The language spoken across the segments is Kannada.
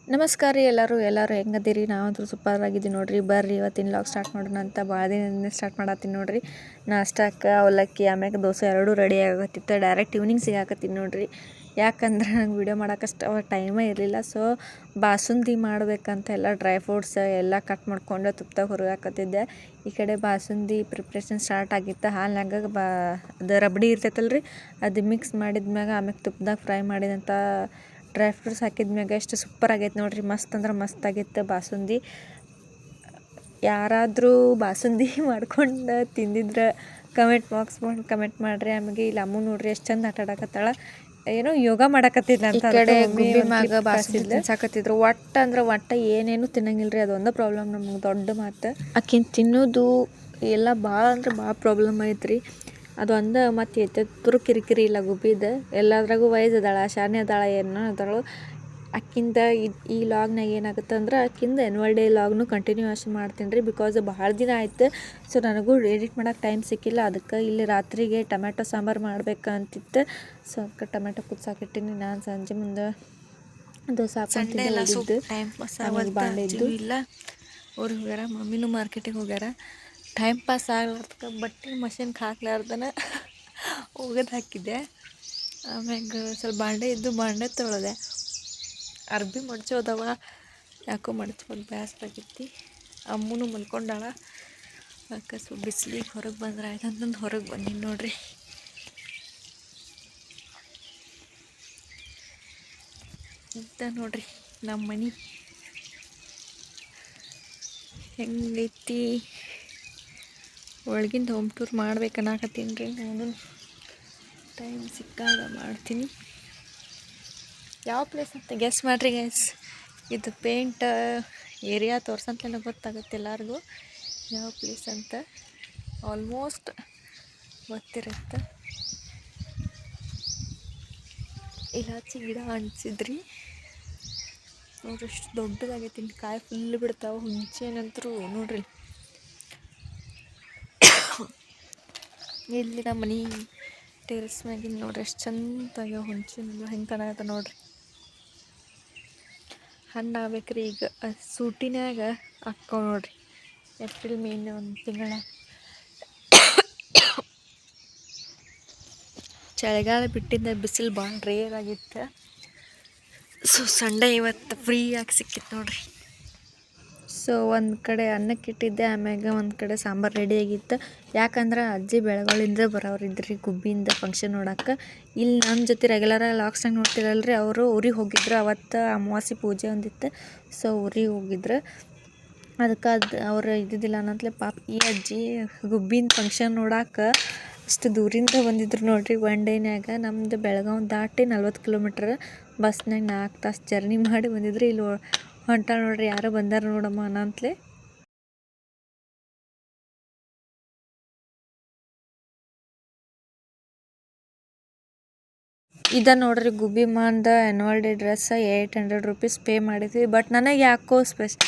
ನಮಸ್ಕಾರ ರೀ ಎಲ್ಲರೂ ಹೆಂಗದಿರಿ? ನಾವಂತೂ ಸೂಪರ್ ಆಗಿದ್ದೀವಿ ನೋಡ್ರಿ. ಬರ್ರಿ ಇವತ್ತಿನ ವ್ಲಾಗ್ ಸ್ಟಾರ್ಟ್ ಮಾಡೋಣ ಅಂತ ಭಾಳ ದಿನದಿಂದ ಸ್ಟಾರ್ಟ್ ಮಾಡತ್ತೀನಿ ನೋಡ್ರಿ. ನಾಷ್ಟಕ್ಕೆ ಅವಲಕ್ಕಿ ಆಮ್ಯಾಗ ದೋಸೆ ಎರಡೂ ರೆಡಿ ಆಗತ್ತಿತ್ತು. ಡೈರೆಕ್ಟ್ ಈವ್ನಿಂಗ್ ಸಿಗಾಕತ್ತೀನಿ ನೋಡ್ರಿ. ಯಾಕಂದ್ರೆ ನಂಗೆ ವೀಡಿಯೋ ಮಾಡೋಕ್ಕಷ್ಟು ಟೈಮೇ ಇರಲಿಲ್ಲ. ಸೊ ಬಾಸುಂದಿ ಮಾಡಬೇಕಂತ ಎಲ್ಲ ಡ್ರೈ ಫ್ರೂಟ್ಸ್ ಎಲ್ಲ ಕಟ್ ಮಾಡ್ಕೊಂಡು ತುಪ್ಪದಾಗ ಹುರಿಯಾಕತ್ತಿದ್ದೆ. ಈ ಕಡೆ ಬಾಸುಂದಿ ಪ್ರಿಪ್ರೇಷನ್ ಸ್ಟಾರ್ಟ್ ಆಗಿತ್ತು. ಹಾಲಿನಾಗ ಅದು ರಬಡಿ ಇರ್ತೈತಲ್ರಿ, ಅದು ಮಿಕ್ಸ್ ಮಾಡಿದ್ಮ್ಯಾಗ ಆಮ್ಯಾಗ ತುಪ್ಪದಾಗ ಫ್ರೈ ಮಾಡಿದಂಥ ಡ್ರೈ ಫ್ರೂಟ್ಸ್ ಹಾಕಿದ್ಮ್ಯಾಗ ಎಷ್ಟು ಸೂಪರ್ ಆಗೈತೆ ನೋಡ್ರಿ. ಮಸ್ತ್ ಅಂದ್ರೆ ಮಸ್ತ್ ಆಗೈತೆ ಬಾಸುಂದಿ. ಯಾರಾದರೂ ಬಾಸುಂದಿ ಮಾಡ್ಕೊಂಡು ತಿಂದಿದ್ರೆ ಕಮೆಂಟ್ ಮಾಡಿರಿ. ಆಮೇಲೆ ಇಲ್ಲಿ ಅಮ್ಮು ನೋಡ್ರಿ ಎಷ್ಟು ಚಂದ ಆಟ ಆಡಕತ್ತಾಳ, ಏನೋ ಯೋಗ ಮಾಡಕತ್ತಿದ್ಲ ಅಂತ. ಈ ಕಡೆ ಗುಬ್ಬಿ ಮ್ಯಾಗ ಬಾಸುಂದಿ ಸಾಕತ್ತಿದ್ರು. ಒಟ್ಟು ಏನೇನು ತಿನ್ನಂಗಿಲ್ರಿ. ಅದೊಂದು ಪ್ರಾಬ್ಲಮ್ ನಮ್ಗೆ, ದೊಡ್ಡ ಮಾತು. ಆಕಿನ ತಿನ್ನೋದು ಎಲ್ಲ ಭಾಳ ಅಂದ್ರೆ ಭಾಳ ಪ್ರಾಬ್ಲಮ್ ಐತ್ರಿ. ಅದು ಒಂದು ಮತ್ತು ಎತ್ತರು ಕಿರಿಕಿರಿ ಇಲ್ಲ ಗುಬ್ಬಿದ. ಎಲ್ಲದ್ರಾಗೂ ವಯಸ್ಸು ಅದಾಳ, ಶಾನೆ ಅದಾಳ, ಏನೋ ಅದಾಳು. ಅಕ್ಕಿಂದ ಈ ಲಾಗ್ನಾಗ ಏನಾಗುತ್ತೆ ಅಂದ್ರೆ ಅಕ್ಕಿಂದ ಆ್ಯನ್ವಲ್ ಡೇ ಲಾಗ್ನು ಕಂಟಿನ್ಯೂಸ್ ಮಾಡ್ತೀನಿ ರೀ. ಬಿಕಾಸ್ ಭಾಳ ದಿನ ಆಯ್ತು. ಸೊ ನನಗೂ ಎಡಿಟ್ ಮಾಡೋಕ್ಕೆ ಟೈಮ್ ಸಿಕ್ಕಿಲ್ಲ. ಅದಕ್ಕೆ ಇಲ್ಲಿ ರಾತ್ರಿಗೆ ಟೊಮೆಟೊ ಸಾಂಬಾರು ಮಾಡ್ಬೇಕಂತಿತ್ತು. ಸೊ ಅದಕ್ಕೆ ಟೊಮೆಟೊ ಕುದಿಸಾಕಿಟ್ಟಿನಿ. ನಾನು ಸಂಜೆ ಮುಂದೆ ದೋಸೆ ಹಾಕ್ಕೊಂಡಿದ್ದು ಟೈಮ್ ಪಾಸ್ ಬಾಂಡೆ ಇದ್ದು ಇಲ್ಲ. ಅವ್ರು ಹೋಗ್ಯಾರ, ಮಮ್ಮಿನೂ ಮಾರ್ಕೆಟಿಗೆ ಹೋಗ್ಯಾರ. ಟೈಮ್ ಪಾಸ್ ಆಗ್ಲಾರ್ದಕ್ಕೆ ಬಟ್ಟೆ ಮಷಿನ್ಗೆ ಹಾಕ್ಲಾರ್ದನ ಒಗೆದು ಹಾಕಿದ್ದೆ. ಆಮ್ಯಾಗ ಸ್ವಲ್ಪ ಬಾಂಡೆ ಇದ್ದು ಬಾಂಡೆ ತೊಳೆದೆ. ಅರ್ಬಿ ಮಡ್ಚೋದವ, ಯಾಕೋ ಮಡ್ಚೋದು ಬೇಸರ ಆಗೈತಿ. ಅಮ್ಮನೂ ಮಲ್ಕೊಂಡಾಳ. ಅದಕ್ಕೆ ಸ್ವಲ್ಪ ಬಿಸಿಲಿಗೆ ಹೊರಗೆ ಬಂದ್ರೆ ಆಯ್ತು ಅಂತಂದು ಹೊರಗೆ ಬಂದೀನಿ ನೋಡ್ರಿ. ಇಂತ ನೋಡ್ರಿ ನಮ್ಮ ಮನೆ ಹೆಂಗೈತಿ. ಒಳಗಿಂದ ಹೋಮ್ ಟೂರ್ ಮಾಡ್ಬೇಕನ್ನಾಕತ್ತೀನಿ ರೀ. ನಾನು ಟೈಮ್ ಸಿಕ್ಕಾಗ ಮಾಡ್ತೀನಿ. ಯಾವ ಪ್ಲೇಸ್ ಅಂತ ಗೆಸ್ ಮಾಡಿರಿ ಗೈಸ್. ಇದು ಪೇಂಟ್ ಏರಿಯಾ ತೋರ್ಸಂತಲೇ ಗೊತ್ತಾಗುತ್ತೆ ಎಲ್ಲರಿಗೂ ಯಾವ ಪ್ಲೇಸ್ ಅಂತ. ಆಲ್ಮೋಸ್ಟ್ ಗೊತ್ತಿರುತ್ತೆ. ಇಲಾಚಿ ಗಿಡ ಅನಿಸಿದ್ರಿ ನೋಡ್ರಿ, ಎಷ್ಟು ದೊಡ್ಡದಾಗೈತಿ. ಕಾಯಿ ಫುಲ್ ಬಿಡ್ತಾವೆ. ಹುಂಚೆನಂತರೂ ನೋಡ್ರಿ. ಇಲ್ಲಿ ನಮ್ಮ ಮನೆ ಟೆರೆಸ್ ಮ್ಯಾಗಿನ ನೋಡ್ರಿ ಎಷ್ಟು ಚಂದ ಹುಂಚಿನ ಹೆಂಗೆ ಕಾಣಕತ್ತ ನೋಡ್ರಿ. ಹಣ್ಣು ಆಗ್ಬೇಕ್ರಿ ಈಗ. ಸೂಟಿನ್ಯಾಗ ಹಾಕ್ಕೊಂಡ್ ನೋಡ್ರಿ. ಏಪ್ರಿಲ್ ಮೇನ ಒಂದು ತಿಂಗಳ. ಚಳಿಗಾಲ ಬಿಟ್ಟಿದ್ದ ಬಿಸಿಲು ಭಾಳ ರೇರ್ ಆಗಿತ್ತು. ಸೊ ಸಂಡೇ ಇವತ್ತು ಫ್ರೀಯಾಗಿ ಸಿಕ್ಕಿತ್ತು ನೋಡ್ರಿ. ಸೊ ಒಂದು ಕಡೆ ಅನ್ನಕ್ಕೆ ಇಟ್ಟಿದ್ದೆ, ಆಮ್ಯಾಗ ಒಂದು ಕಡೆ ಸಾಂಬಾರು ರೆಡಿಯಾಗಿತ್ತು. ಯಾಕಂದ್ರೆ ಅಜ್ಜಿ ಬೆಳಗಳಿಂದ ಬರೋರಿದ್ರಿ ಗುಬ್ಬಿಯಿಂದ ಫಂಕ್ಷನ್ ನೋಡೋಕೆ. ಇಲ್ಲಿ ನನ್ನ ಜೊತೆ ರೆಗ್ಯುಲರಾಗಿ ಲಾಗ್ಸ್ನಾಗ ನೋಡ್ತಿರಲ್ರಿ, ಅವರು ಊರಿಗೆ ಹೋಗಿದ್ರು. ಅವತ್ತು ಅಮಾವಾಸ್ಯೆ ಪೂಜೆ ಒಂದಿತ್ತು. ಸೊ ಊರಿಗೆ ಹೋಗಿದ್ರು. ಅದಕ್ಕೆ ಅವ್ರು ಇದ್ದಿದ್ದಿಲ್ಲ ಅನ್ನಂತಲೇ ಪಾಪ ಈ ಅಜ್ಜಿ ಗುಬ್ಬಿನ ಫಂಕ್ಷನ್ ನೋಡೋಕೆ ಅಷ್ಟು ದೂರಿಂದ ಬಂದಿದ್ರು ನೋಡ್ರಿ. ಒನ್ ಡೇನ್ಯಾಗ ನಮ್ಮದು ಬೆಳಗಾವಿ ದಾಟಿ 40 ಕಿಲೋಮೀಟ್ರ್ ಬಸ್ನಾಗ 4 ತಾಸು ಜರ್ನಿ ಮಾಡಿ ಬಂದಿದ್ರು. ಇಲ್ಲಿ ಹೊಂಟಾಳ ನೋಡ್ರಿ, ಯಾರೋ ಬಂದಾರ ನೋಡಮ್ಮ ಅನ್ನಂತಲೇ. ಇದ ನೋಡ್ರಿ ಗುಬ್ಬಿ ಮಾಂದ annual day dress 800 rupees pay ಮಾಡಿದ್ವಿ. ಬಟ್ ನನಗೆ ಯಾಕೋ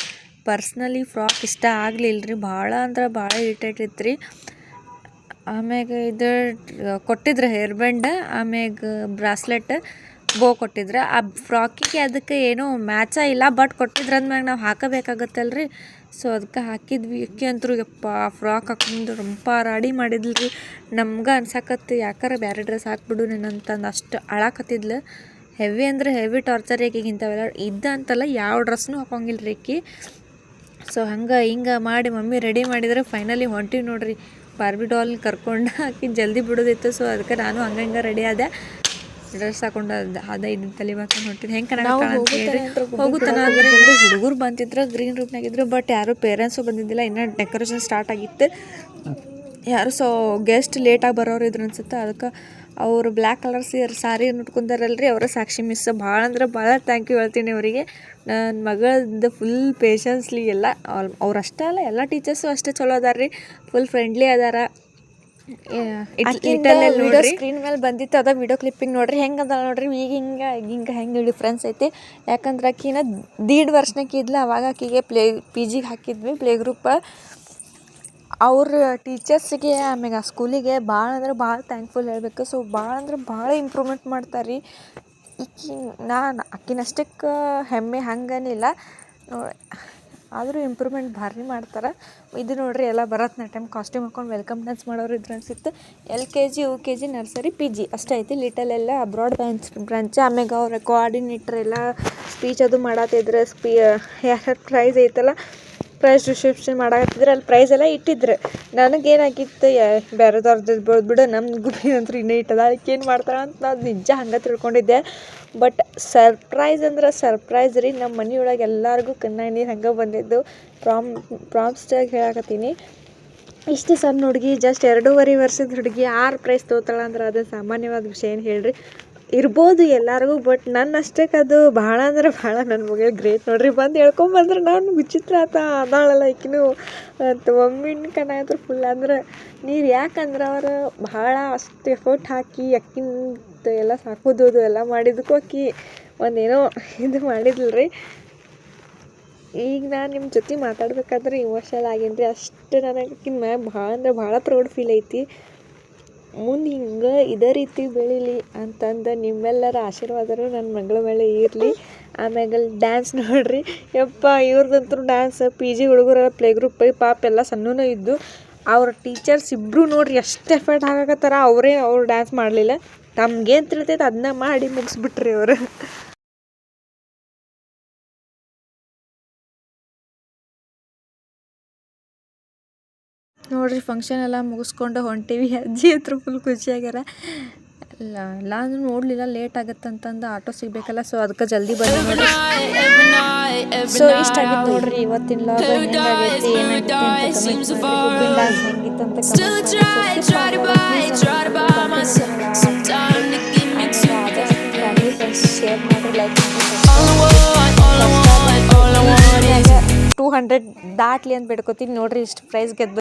ಪರ್ಸ್ನಲಿ ಫ್ರಾಕ್ ಇಷ್ಟ ಆಗಲಿಲ್ಲ ರೀ. ಭಾಳ ಅಂದ್ರೆ ಭಾಳ ಇರಿಟೇಟ್ ಇತ್ತು ರೀ. ಆಮ್ಯಾಗ ಇದು ಕೊಟ್ಟಿದ್ರು ಹೇರ್ ಬ್ಯಾಂಡ್, ಆಮ್ಯಾಗ ಬ್ರಾಸ್ಲೆಟ್ ಬೋ ಕೊಟ್ಟಿದ್ರು. ಆ ಫ್ರಾಕಿಗೆ ಅದಕ್ಕೆ ಏನೋ ಮ್ಯಾಚ ಇಲ್ಲ, ಬಟ್ ಕೊಟ್ಟಿದ್ರು ಅಂದ್ಮ್ಯಾಗ ನಾವು ಹಾಕಬೇಕಾಗತ್ತಲ್ರಿ. ಸೊ ಅದಕ್ಕೆ ಹಾಕಿದ್ವಿ. ಅಕ್ಕಿ ಅಂತರೂ ಯಪ್ಪ ಫ್ರಾಕ್ ಹಾಕೊಂಡು ರಂಪ ರಾಡಿ ಮಾಡಿದ್ಲ್ರಿ. ನಮ್ಗೆ ಅನ್ಸಕತ್ತು ಯಾಕಾರ ಬೇರೆ ಡ್ರೆಸ್ ಹಾಕ್ಬಿಡು ನೀನಂತಂದು ಅಷ್ಟು ಅಳಾಕತ್ತಿದ್ಲು. ಹೆವಿ ಅಂದ್ರೆ ಹೆವಿ ಟಾರ್ಚರ್ ಆಕಿಗೆ. ಇಂಥವೆಲ್ಲ ಅಂತಲ್ಲ ಯಾವ ಡ್ರೆಸ್ನೂ ಹಾಕೋಂಗಿಲ್ರಿ ಆಕಿ. ಸೊ ಹಂಗೆ ಹಿಂಗೆ ಮಾಡಿ ಮಮ್ಮಿ ರೆಡಿ ಮಾಡಿದ್ರೆ ಫೈನಲಿ ಹೊಂಟಿವಿ ನೋಡ್ರಿ. ಬಾರ್ಬಿ ಡಾಲ್ ಕರ್ಕೊಂಡು ಆಕಿ ಜಲ್ದಿ ಬಿಡೋದಿತ್ತು. ಸೊ ಅದಕ್ಕೆ ನಾನು ಹಂಗೆ ರೆಡಿ ಆದೆ. ಡ್ರೆಸ್ ಹಾಕೊಂಡು ಅದ ಇದನ್ನ ತಲೆ ಬಾಕೊಂಡು ಹೊಂಟಿದ್ದು. ಹೆಂಗೆ ಕನ್ನಡ ಹೋಗುತ್ತಾನ ಅಂದರೆ ಹುಡುಗರು ಬಂದಿದ್ರು, ಗ್ರೀನ್ ರೂಮ್ನಾಗಿದ್ರು. ಬಟ್ ಯಾರು ಪೇರೆಂಟ್ಸು ಬಂದಿದ್ದಿಲ್ಲ. ಇನ್ನೂ ಡೆಕೋರೇಷನ್ ಸ್ಟಾರ್ಟ್ ಆಗಿತ್ತು. ಯಾರು ಗೆಸ್ಟ್ ಲೇಟಾಗಿ ಬರೋರು ಇದ್ರು ಅನ್ಸುತ್ತೆ. ಅದಕ್ಕೆ ಅವರು ಬ್ಲ್ಯಾಕ್ ಕಲರ್ ಸಾರಿ ಉಟ್ಕೊಂಡಾರಲ್ರಿ, ಅವರ ಸಾಕ್ಷಿ ಮಿಸ್. ಭಾಳ ಅಂದ್ರೆ ಭಾಳ ಥ್ಯಾಂಕ್ ಯು ಹೇಳ್ತೀನಿ ಅವರಿಗೆ. ನನ್ನ ಮಗಳದ್ದು ಫುಲ್ ಪೇಷನ್ಸ್ಲಿ ಎಲ್ಲ ಅವ್ರು ಅಷ್ಟೇ ಅಲ್ಲ, ಎಲ್ಲ ಟೀಚರ್ಸು ಅಷ್ಟೇ ಚಲೋ ಅದಾರ ರೀ. ಫುಲ್ ಫ್ರೆಂಡ್ಲಿ ಅದಾರ. ವಿಡಿಯೋ ಸ್ಕ್ರೀನ್ ಮೇಲೆ ಬಂದಿತ್ತು, ಅದ ವಿಡಿಯೋ ಕ್ಲಿಪ್ಪಿಂಗ್ ನೋಡ್ರಿ. ಹೆಂಗೆ ಅದ ನೋಡ್ರಿ ಈಗ ಹೆಂಗೆ ಡಿಫ್ರೆನ್ಸ್ ಐತಿ. ಯಾಕಂದ್ರೆ ಆಕಿನ 1.5 ವರ್ಷಕ್ಕೆ ಇದ್ಲು. ಅವಾಗ ಆಕಿಗೆ PGಗೆ ಹಾಕಿದ್ವಿ, ಪ್ಲೇ ಗ್ರೂಪ್. ಅವ್ರ ಟೀಚರ್ಸಿಗೆ ಆಮ್ಯಾಗ ಸ್ಕೂಲಿಗೆ ಭಾಳ ಅಂದ್ರೆ ಭಾಳ ಥ್ಯಾಂಕ್ಫುಲ್ ಹೇಳಬೇಕು. ಸೊ ಭಾಳ ಅಂದ್ರೆ ಭಾಳ ಇಂಪ್ರೂವ್ಮೆಂಟ್ ಮಾಡ್ತಾರೆ ರೀ. ಈಕಿ ನಾನು ಆಕಿನಷ್ಟಕ್ಕೆ ಹೆಮ್ಮೆ ಹಂಗೇನಿಲ್ಲ, ಆದರೂ ಇಂಪ್ರೂವ್ಮೆಂಟ್ ಭಾರಿ ಮಾಡ್ತಾರೆ. ಇದು ನೋಡ್ರಿ ಎಲ್ಲ ಭರತನಾಟ್ಯಮ್ ಕಾಸ್ಟ್ಯೂಮ್ ಹಾಕೊಂಡು ವೆಲ್ಕಮ್ ಡ್ಯಾನ್ಸ್ ಮಾಡೋರು ಇದ್ರ ಅನ್ಸಿತ್ತು. LKG UKG ನರ್ಸರಿ PG ಅಷ್ಟೇ ಐತಿ. ಲಿಟಲ್ ಎಲ್ಲ ಅಬ್ರಾಡ್ ಬ್ರಾಂಚ್. ಆಮ್ಯಾಗ ಅವ್ರ ಕೋಆರ್ಡಿನೇಟರ್ ಎಲ್ಲ ಸ್ಪೀಚ್ ಅದು ಮಾಡತ್ತಿದ್ರೆ, ಯಾರ್ಯಾರು ಪ್ರೈಸ್ ಐತಲ್ಲ ಪ್ರೈಸ್ ರಿಸೆಪ್ಷನ್ ಮಾಡತ್ತಿದ್ರೆ ಅಲ್ಲಿ ಪ್ರೈಸ್ ಎಲ್ಲ ಇಟ್ಟಿದ್ರು. ನನಗೇನಾಗಿತ್ತು ಬೇರೆದವ್ರದ್ದು ಬಿಡು, ನಮ್ಮ ಗುಬ್ಬಿ ಅಂತೂ ಇನ್ನೂ ಇಟ್ಟದ, ಅದಕ್ಕೇನು ಮಾಡ್ತಾರ ಅಂತ ನಾವು ನಿಜ ಹಂಗೆ ತಿಳ್ಕೊಂಡಿದ್ದೆ. ಬಟ್ ಸರ್ಪ್ರೈಸ್ ಅಂದ್ರೆ ಸರ್ಪ್ರೈಸ್ ರೀ. ನಮ್ಮ ಮನೆಯೊಳಗೆ ಎಲ್ಲರಿಗೂ ಕಣ್ಣಾಗ ನೀರು ಹಂಗೆ ಬಂದಿದ್ದು. ಪ್ರಾಮ್ಸ್ಟಾಗಿ ಹೇಳಕತ್ತೀನಿ. ಇಷ್ಟು ಸಣ್ಣ ಹುಡುಗಿ, ಜಸ್ಟ್ 2.5 ವರ್ಷದ ಹುಡುಗಿ 6 ಪ್ರೈಸ್ ತೊಗೊತಾಳ ಅಂದ್ರೆ ಅದು ಸಾಮಾನ್ಯವಾದ ವಿಷಯ ಏನು ಹೇಳ್ರಿ. ಇರ್ಬೋದು ಎಲ್ಲರಿಗೂ, ಬಟ್ ನನ್ನಷ್ಟಕ್ಕೆ ಅದು ಭಾಳ ಅಂದ್ರೆ ಭಾಳ ನನ್ನ ಮಗಳು ಗ್ರೇಟ್ ನೋಡ್ರಿ. ಬಂದು ಹೇಳ್ಕೊಂಬಂದ್ರೆ ನಾನು ವಿಚಿತ್ರ ಅದಾಳಲ್ಲ ಈಕಿನೂ ಅಂತ ಒಮ್ಮಿನ ಕಣ್ಣಾಗತ್ರ ಫುಲ್. ಅಂದ್ರೆ ನೀರು ಯಾಕಂದ್ರೆ ಅವ್ರು ಭಾಳ ಅಷ್ಟು ಎಫರ್ಟ್ ಹಾಕಿ ಅಕ್ಕಿಂತ ಎಲ್ಲ ಸಾಕೋದು ಎಲ್ಲ ಮಾಡಿದ್ದಕ್ಕೂ ಆಕಿ ಒಂದೇನೋ ಇದು ಮಾಡಿದ್ಲ್ರಿ. ಈಗ ನಾನು ನಿಮ್ಮ ಜೊತೆ ಮಾತಾಡ್ಬೇಕಾದ್ರೆ ಇಮೋಷನಲ್ ಆಗೀನಿ ರೀ. ಅಷ್ಟು ನನಗೆ ಆಕಿನ ಮ್ಯಾಗ ಭಾಳ ಅಂದ್ರೆ ಭಾಳ ಪ್ರೌಡ್ ಫೀಲ್ ಐತಿ. ಮುಂದೆ ಹಿಂಗೆ ಇದೇ ರೀತಿ ಬೆಳೀಲಿ ಅಂತಂದು ನಿಮ್ಮೆಲ್ಲರ ಆಶೀರ್ವಾದರು ನನ್ನ ಮಗಳ ಮೇಲೆ ಇರಲಿ. ಆಮ್ಯಾಗ ಡ್ಯಾನ್ಸ್ ನೋಡ್ರಿ, ಯಪ್ಪ ಇವ್ರದಂತೂ ಡ್ಯಾನ್ಸ್ PG ಹುಡುಗರೆಲ್ಲ ಪ್ಲೇ ಗ್ರೂಪ್ ಪಾಪ ಎಲ್ಲ ಸಣ್ಣನೂ ಇದ್ದು. ಅವ್ರ ಟೀಚರ್ಸ್ ಇಬ್ಬರು ನೋಡ್ರಿ ಎಷ್ಟು ಎಫರ್ಟ್ ಹಾಕಕತ್ತಾರ. ಅವ್ರು ಡ್ಯಾನ್ಸ್ ಮಾಡಲಿಲ್ಲ, ತಮ್ಗೇನು ತಿಳಿತೈತೆ ಅದನ್ನ ಮಾಡಿ ಮುಗಿಸ್ಬಿಟ್ರಿ ಅವರು. ನೋಡ್ರಿ ಫಂಕ್ಷನ್ ಎಲ್ಲ ಮುಗಿಸ್ಕೊಂಡು ಹೊಂಟೀವಿ. ಅಜ್ಜಿ ಹತ್ರ ಫುಲ್ ಖುಷಿಯಾಗ್ಯಾರ. ನಾನು ನೋಡಲಿಲ್ಲ, ಲೇಟ್ ಆಗುತ್ತಂತಂದು ಆಟೋ ಸಿಗಬೇಕಲ್ಲ, ಸೊ ಅದಕ್ಕೆ ಜಲ್ದಿ ಬಂದು ನೋಡ್ರಿ. ಸೊ ಇಷ್ಟ ಆಗಿತ್ತು ನೋಡ್ರಿ ಇವತ್ತಿನ ಲಾಗ್. ಹೆಂಗಾಗೈತಿ ಏನಾಗೈತಿ ಅಂತ ಕಮೆಂಟ್ ಮಾಡಿರಿ. ಗುಬ್ಬಿನ ಡ್ಯಾನ್ಸ್ ಹೆಂಗಿತ್ತು ಅಂತ ಶೇರ್ ಮಾಡಿರಿ, ಲೈಕ್ ಮಾಡಿ. 200 ದಾಟ್ಲಿ ಅಂತ ಬೇಡ್ಕೊತೀನಿ. ನೋಡ್ರಿ ಇಷ್ಟು ಪ್ರೈಸ್ ಗೆದ್ದು